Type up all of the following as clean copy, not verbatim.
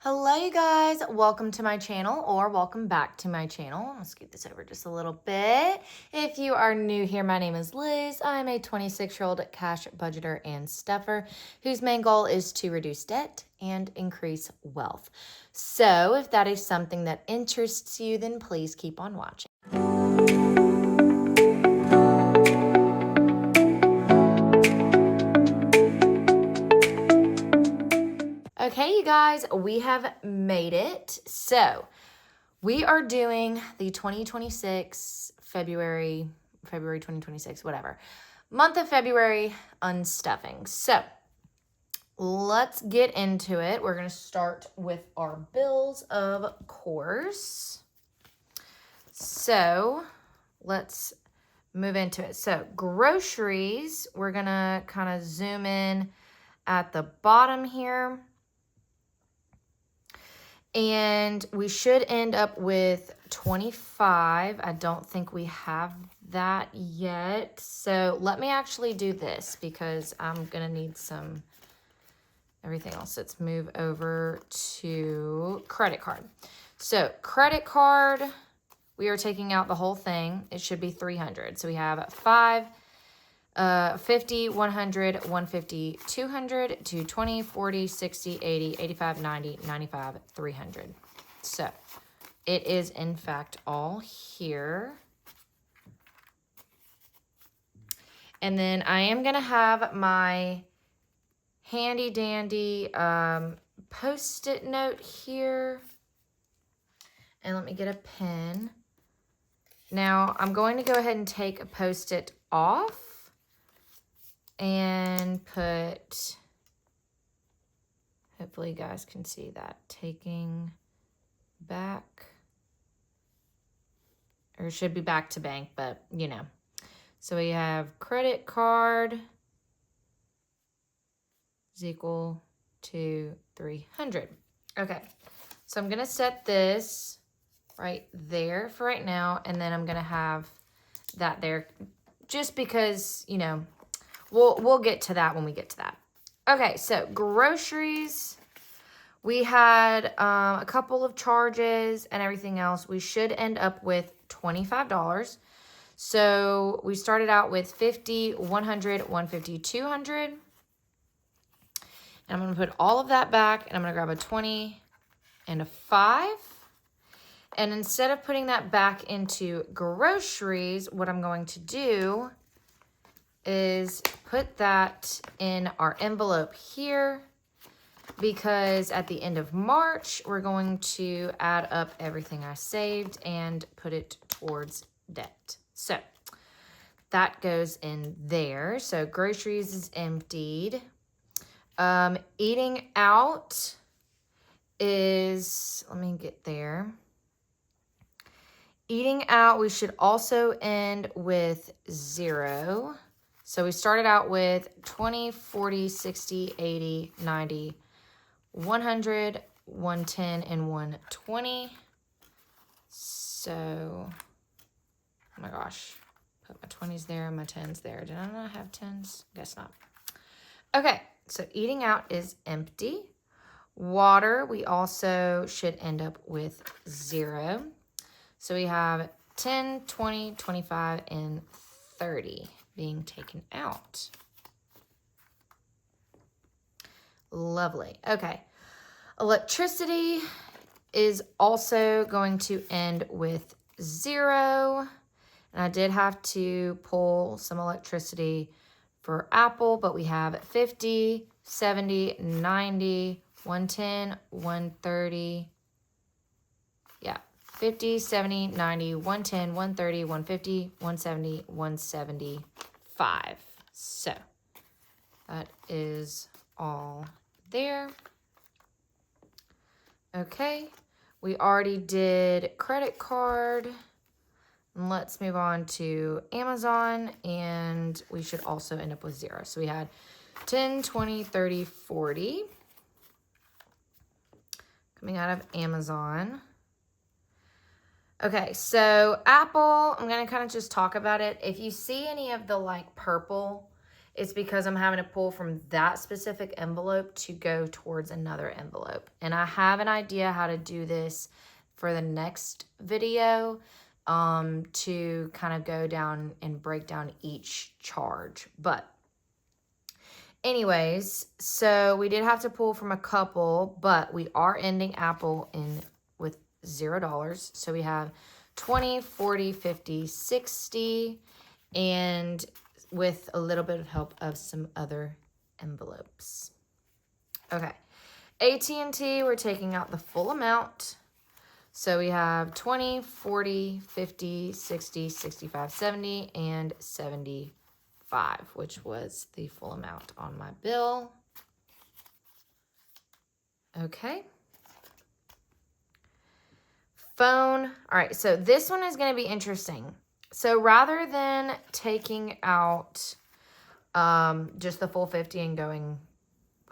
Hello you guys, welcome to my channel or welcome back to my channel. I'll scoot this over just a little bit. If you are new here, my name is Liz. I'm a 26-year-old cash budgeter and stuffer whose main goal is to reduce debt and increase wealth. So if that is something that interests you, then please keep on watching. Okay, you guys, we have made it. So we are doing the 2026 February 2026, whatever, month of February unstuffing. So let's get into it. We're going to start with our bills, of course. So let's move into it. So groceries, we're going to kind of zoom in at the bottom here. And we should end up with 25. I don't think we have that yet. So let me actually do this because I'm going to need some everything else. Let's move over to credit card. So credit card, we are taking out the whole thing. It should be 300. So we have 50, 100, 150, 200, 220, 40, 60, 80, 85, 90, 95, 300. So it is in fact all here. And then I am going to have my handy dandy post-it note here. And let me get a pen. Now I'm going to go ahead and take a post-it off. And put, hopefully you guys can see that, taking back, or it should be back to bank, but you know. So we have credit card is equal to 300. Okay, so I'm gonna set this right there for right now, and then I'm gonna have that there just because, you know, We'll get to that when we get to that. Okay, so groceries. We had a couple of charges and everything else. We should end up with $25. So we started out with 50, 100, 150, 200. And I'm going to put all of that back, and I'm going to grab a 20 and a 5. And instead of putting that back into groceries, what I'm going to do is put that in our envelope here, because at the end of March, we're going to add up everything I saved and put it towards debt. So that goes in there. So groceries is emptied. Eating out is, let me get there. Eating out, we should also end with 0. So we started out with 20, 40, 60, 80, 90, 100, 110, and 120. So, oh my gosh, put my 20s there and my 10s there. Did I not have 10s? Guess not. Okay, so eating out is empty. Water, we also should end up with 0. So we have 10, 20, 25, and 30. Being taken out. Lovely. Okay. Electricity is also going to end with 0. And I did have to pull some electricity for Apple, but we have 50, 70, 90, 110, 130. Yeah. 50, 70, 90, 110, 130, 150, 170, 175. So that is all there. Okay, we already did credit card. And let's move on to Amazon, and we should also end up with 0. So we had 10, 20, 30, 40 coming out of Amazon. Okay, so Apple, I'm going to kind of just talk about it. If you see any of the like purple, it's because I'm having to pull from that specific envelope to go towards another envelope. And I have an idea how to do this for the next video, to kind of go down and break down each charge. But anyways, so we did have to pull from a couple, but we are ending Apple in with $0. So we have 20, 40, 50, 60, and with a little bit of help of some other envelopes. Okay. AT&T, we're taking out the full amount. So we have 20, 40, 50, 60, 65, 70, and 75, which was the full amount on my bill. Okay. Phone. All right, so this one is going to be interesting. So rather than taking out just the full 50 and going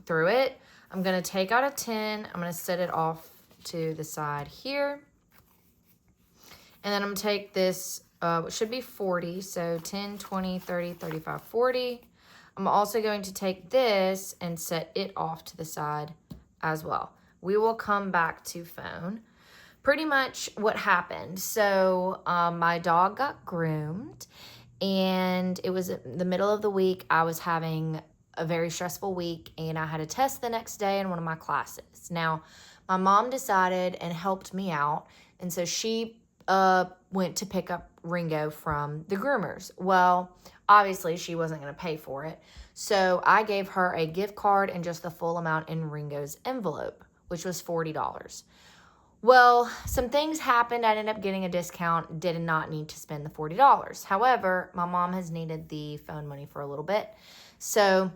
through it, I'm going to take out a 10. I'm going to set it off to the side here. And then I'm going to take this, it should be 40. So 10, 20, 30, 35, 40. I'm also going to take this and set it off to the side as well. We will come back to phone. Pretty much what happened. So my dog got groomed, and it was the middle of the week. I was having a very stressful week, and I had a test the next day in one of my classes. Now, my mom decided and helped me out, and so she went to pick up Ringo from the groomers. Well, obviously, she wasn't going to pay for it, so I gave her a gift card and just the full amount in Ringo's envelope, which was $40. Well, some things happened. I ended up getting a discount, did not need to spend the $40. However, my mom has needed the phone money for a little bit, so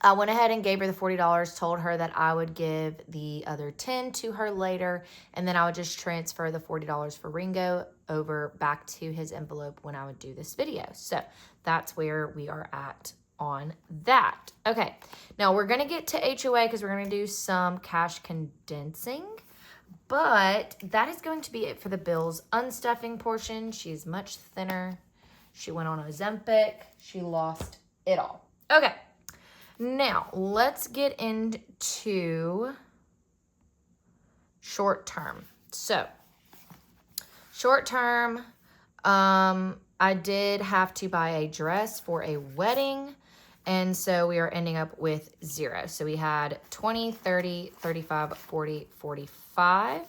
I went ahead and gave her the $40, told her that I would give the other 10 to her later, and then I would just transfer the $40 for Ringo over back to his envelope when I would do this video. So that's where we are at on that. Okay, now we're going to get to HOA because we're going to do some cash condensing, but that is going to be it for the bills. Unstuffing portion, she's much thinner. She went on Ozempic. She lost it all. Okay. Now, let's get into short term. So, short term, I did have to buy a dress for a wedding, and so we are ending up with 0. So we had 20, 30, 35, 40, 45.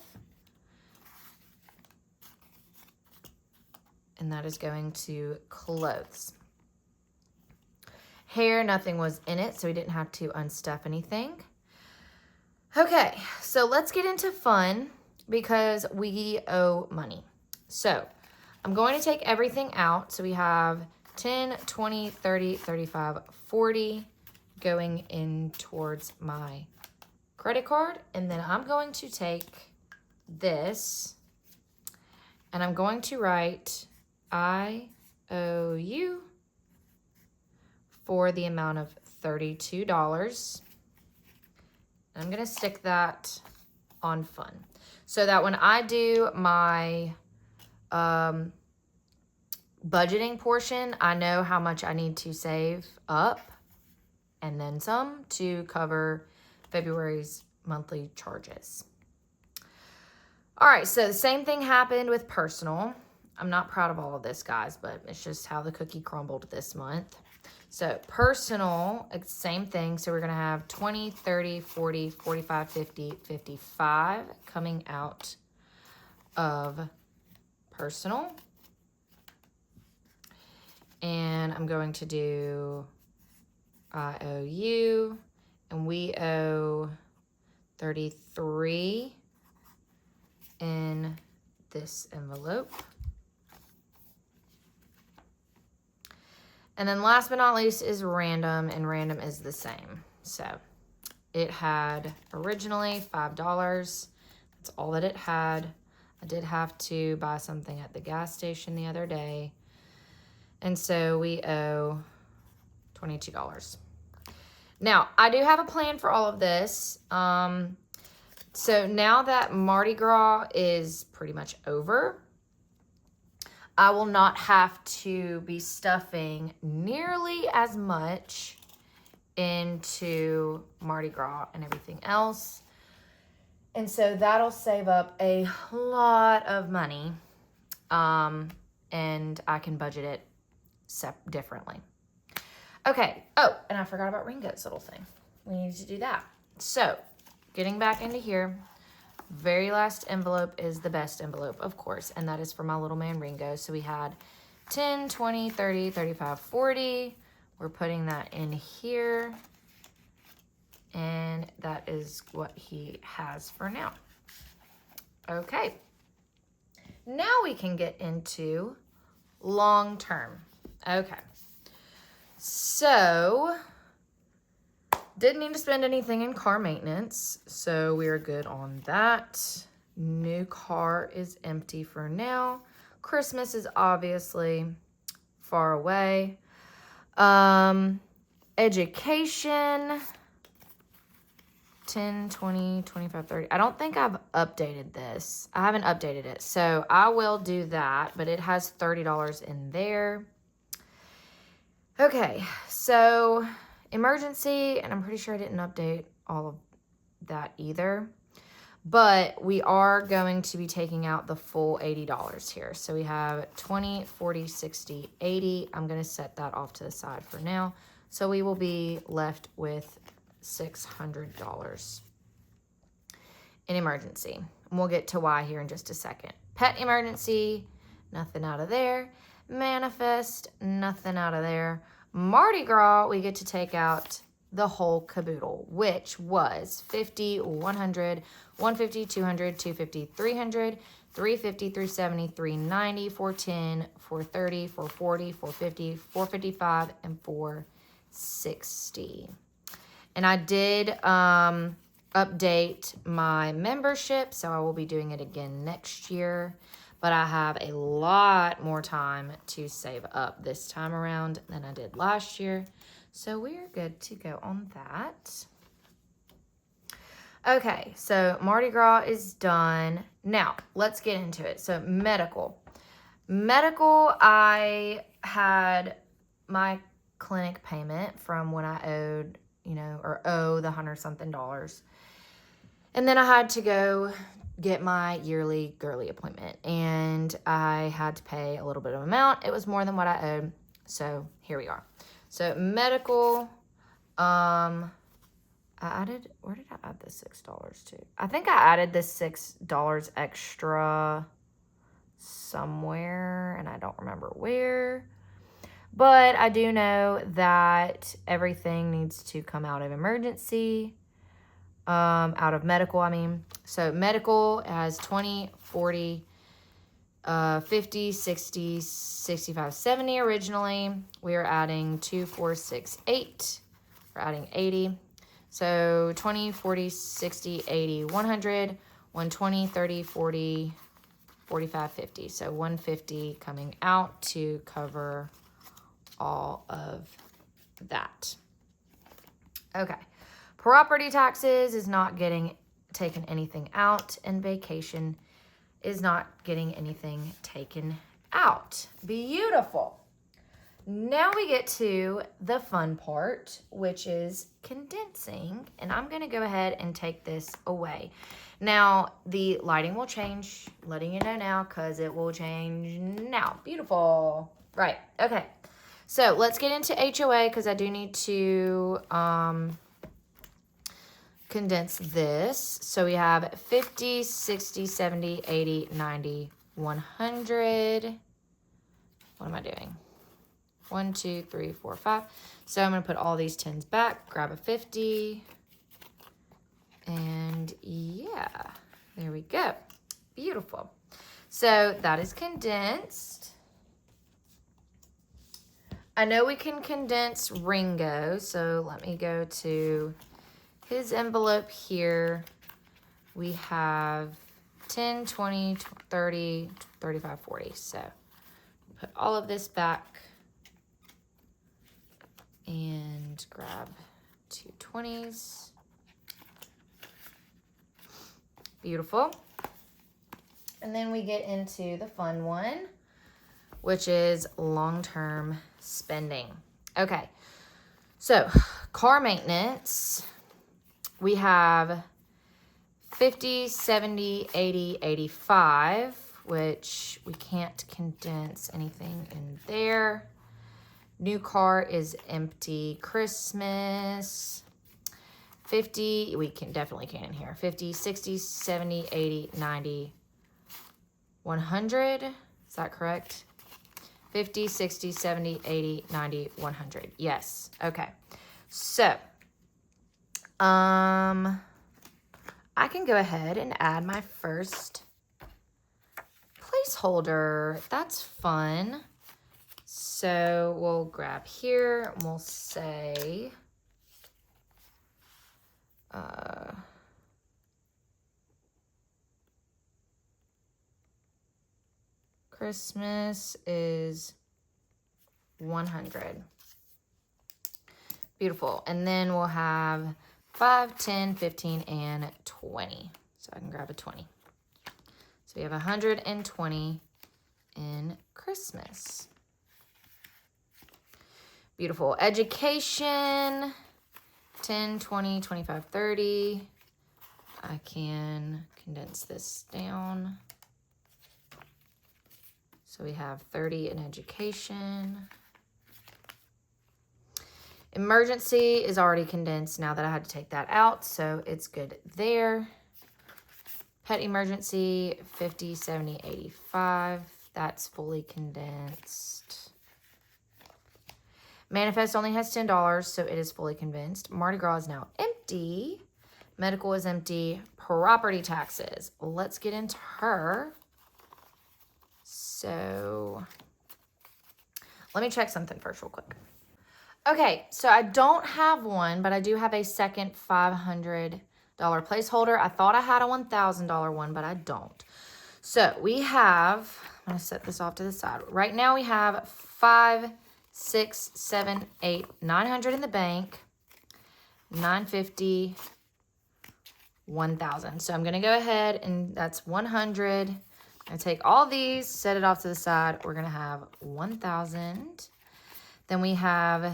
And that is going to clothes. Hair, nothing was in it, so we didn't have to unstuff anything. Okay, so let's get into fun because we owe money. So I'm going to take everything out. So we have 10, 20, 30, 35, 40 going in towards my credit card. And then I'm going to take this and I'm going to write I owe you for the amount of $32. I'm going to stick that on fun so that when I do my budgeting portion, I know how much I need to save up and then some to cover February's monthly charges. All right, so the same thing happened with personal. I'm not proud of all of this, guys, but it's just how the cookie crumbled this month. So personal, same thing. So we're going to have 20, 30, 40, 45, 50, 55 coming out of personal. And I'm going to do I owe you, and we owe 33 in this envelope. And then last but not least is random, and random is the same. So it had originally $5. That's all that it had. I did have to buy something at the gas station the other day. And so we owe $22. Now, I do have a plan for all of this. So now that Mardi Gras is pretty much over, I will not have to be stuffing nearly as much into Mardi Gras and everything else. And so that'll save up a lot of money. And I can budget it differently. Okay. Oh, and I forgot about Ringo's little thing. We need to do that. So, getting back into here, very last envelope is the best envelope, of course, and that is for my little man Ringo. So we had 10, 20, 30, 35, 40. We're putting that in here, and that is what he has for now. Okay. Now we can get into long term. Okay. So, didn't need to spend anything in car maintenance, so we are good on that. New car is empty for now. Christmas is obviously far away. Education, 10, 20, 25, 30. I don't think I've updated this. I haven't updated it, so I will do that, but it has $30 in there. Okay, so emergency, and I'm pretty sure I didn't update all of that either, but we are going to be taking out the full $80 here. So we have 20, 40, 60, 80. I'm going to set that off to the side for now. So we will be left with $600 in emergency. And we'll get to why here in just a second. Pet emergency, nothing out of there. Manifest, nothing out of there. Mardi Gras, we get to take out the whole caboodle, which was 50, 100, 150, 200, 250, 300, 350, 370, 390, 410, 430, 440, 450, 455, and 460. And I did update my membership, so I will be doing it again next year. But I have a lot more time to save up this time around than I did last year. So we're good to go on that. Okay, so Mardi Gras is done. Now, let's get into it. So medical. Medical, I had my clinic payment from when I owed, owe the $100-something. And then I had to go get my yearly girly appointment, and I had to pay a little bit of amount. It was more than what I owed, so here we are. So medical, I added, where did I add the $6 to? I think I added the $6 extra somewhere, and I don't remember where. But I do know that everything needs to come out of emergency. Out of medical, I mean. So medical has 20, 40, 50, 60, 65, 70 originally. We are adding 2, 4, 6, 8. We're adding 80. So 20, 40, 60, 80, 100, 120, 30, 40, 45, 50. So 150 coming out to cover all of that. Okay. Property taxes is not getting taken anything out, and vacation is not getting anything taken out. Beautiful. Now we get to the fun part, which is condensing, and I'm going to go ahead and take this away. Now, the lighting will change, letting you know now, because it will change now. Beautiful. Right. Okay. So let's get into HOA, because I do need to condense this. So we have 50, 60, 70, 80, 90, 100. What am I doing? 1, 2, 3, 4, 5. So I'm going to put all these 10s back, grab a 50. And yeah, there we go. Beautiful. So that is condensed. I know we can condense Ringo, so let me go to his envelope here. We have 10, 20, 30, 35, 40. So put all of this back and grab 2 20s. Beautiful. And then we get into the fun one, which is long-term spending. Okay, so car maintenance, we have 50, 70, 80, 85, which we can't condense anything in there. New car is empty. Christmas, 50, we can definitely can in here. 50, 60, 70, 80, 90, 100. Is that correct? 50, 60, 70, 80, 90, 100. Yes. Okay. So, I can go ahead and add my first placeholder. That's fun. So we'll grab here and we'll say, Christmas is 100. Beautiful. And then we'll have 5, 10, 15, and 20. So I can grab a 20. So we have 120 in Christmas. Beautiful. Education, 10, 20, 25, 30. I can condense this down. So we have 30 in education. Emergency is already condensed now that I had to take that out, so it's good there. Pet emergency, 50, 70, 85. That's fully condensed. Manifest only has $10, so it is fully condensed. Mardi Gras is now empty. Medical is empty. Property taxes. Let's get into her. So let me check something first real quick. Okay, so I don't have one, but I do have a second $500 placeholder. I thought I had a $1,000 one, but I don't. So we have, I'm going to set this off to the side. Right now we have 5, 6, 7, 8, 900 in the bank, 950, 1,000. So I'm going to go ahead and that's 100. I take all these, set it off to the side. We're going to have 1,000. Then we have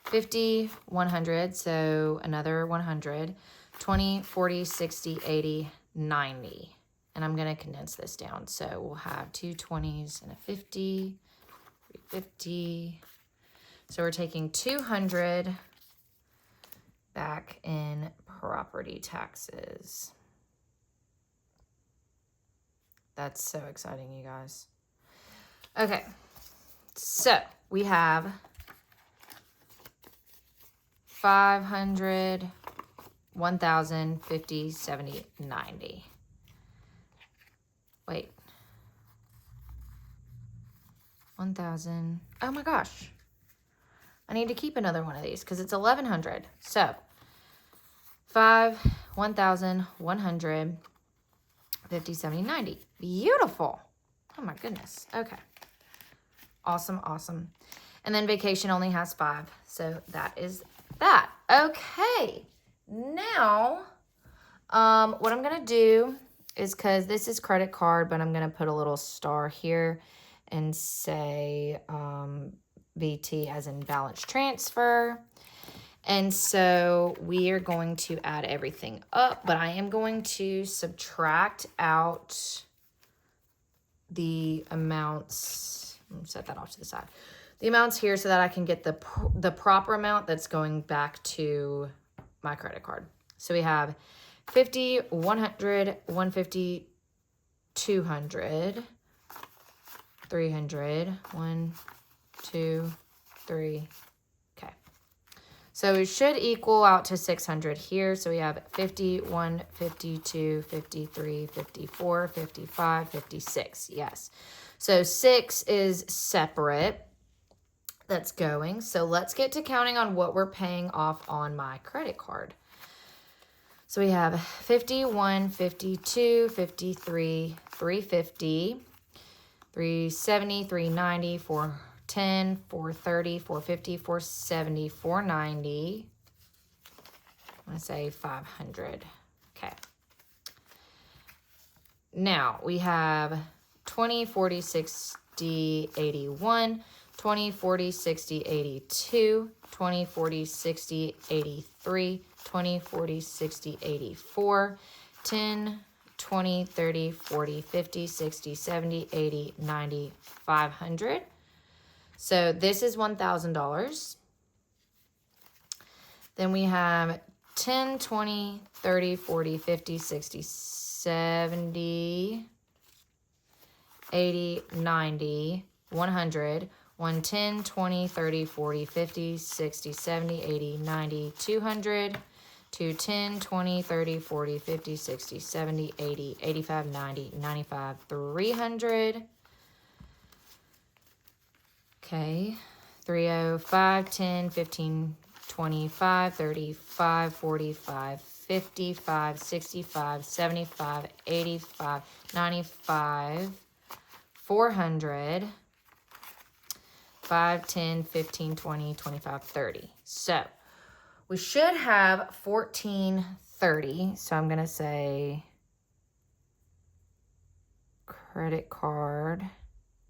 50, 100, so another 100, 20, 40, 60, 80, 90. And I'm going to condense this down. So we'll have 2 20s and a 50, 350. So we're taking 200 back in property taxes. That's so exciting, you guys. Okay, so we have 500, 1,000, 50, 70, 90. Wait. 1,000. Oh my gosh. I need to keep another one of these because it's 1,100. So 5, 1,000, 100, 50, 70, 90. Beautiful. Oh my goodness. Okay. Awesome, awesome. And then vacation only has 5. So that is that. Okay. Now, what I'm going to do is, because this is credit card, but I'm going to put a little star here and say BT as in balance transfer. And so we are going to add everything up, but I am going to subtract out the amounts. Set that off to the side. The amounts here so that I can get the proper amount that's going back to my credit card. So we have 50, 100, 150, 200, 300, 1, 2, 3. Okay. So it should equal out to 600 here. So we have 51, 52, 53, 54, 55, 56. Yes. So 6 is separate. That's going. So let's get to counting on what we're paying off on my credit card. So we have 51, 52, 53, 350, 370, 390, 410, 430, 450, 470, 490. I'm going to say 500. Okay. Now we have 20, 40, 50, 81, 20, 40, 60, 82, 20, 40, 60, 83, 20, 40, 60, 84, 10, 20, 30, 40, 50, 60, 70, 80, 90, 500. So this is $1,000. Then we have 10, 20, 30, 40, 50, 60, 70, 80, 90, 100, 110, 20, 30, 40, 50, 60, 70, 80, 90, 200, 210, 20, 30, 40, 50, 60, 70, 80, 85, 90, 95, 300. Okay, 30, 5, 10, 15, 25, 35, 45, 55, 65, 75, 85, 95, 400, 5, 10, 15, 20, 25, 30. So we should have 1430. So I'm going to say credit card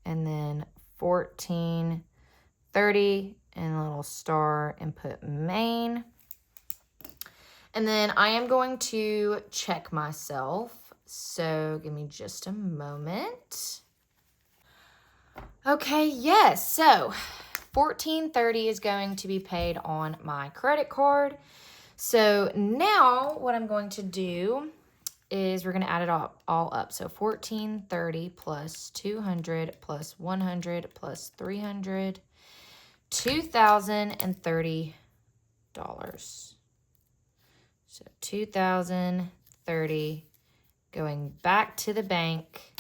and then 1430 and a little star and put main. And then I am going to check myself. So give me just a moment. Okay, yes. So $14.30 is going to be paid on my credit card. So now what I'm going to do is we're going to add it all up. So $14.30 plus 200 plus 100 plus 300, $2,030. So $2,030 going back to the bank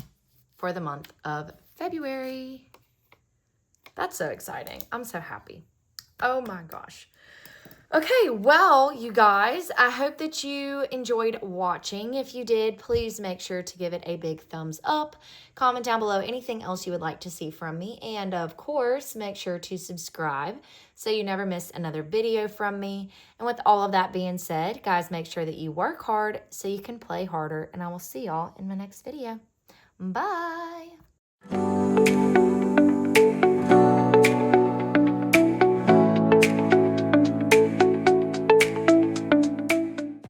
for the month of February. That's so exciting. I'm so happy. Oh my gosh. Okay, well, you guys, I hope that you enjoyed watching. If you did, please make sure to give it a big thumbs up. Comment down below anything else you would like to see from me. And of course, make sure to subscribe so you never miss another video from me. And with all of that being said, guys, make sure that you work hard so you can play harder. And I will see y'all in my next video. Bye.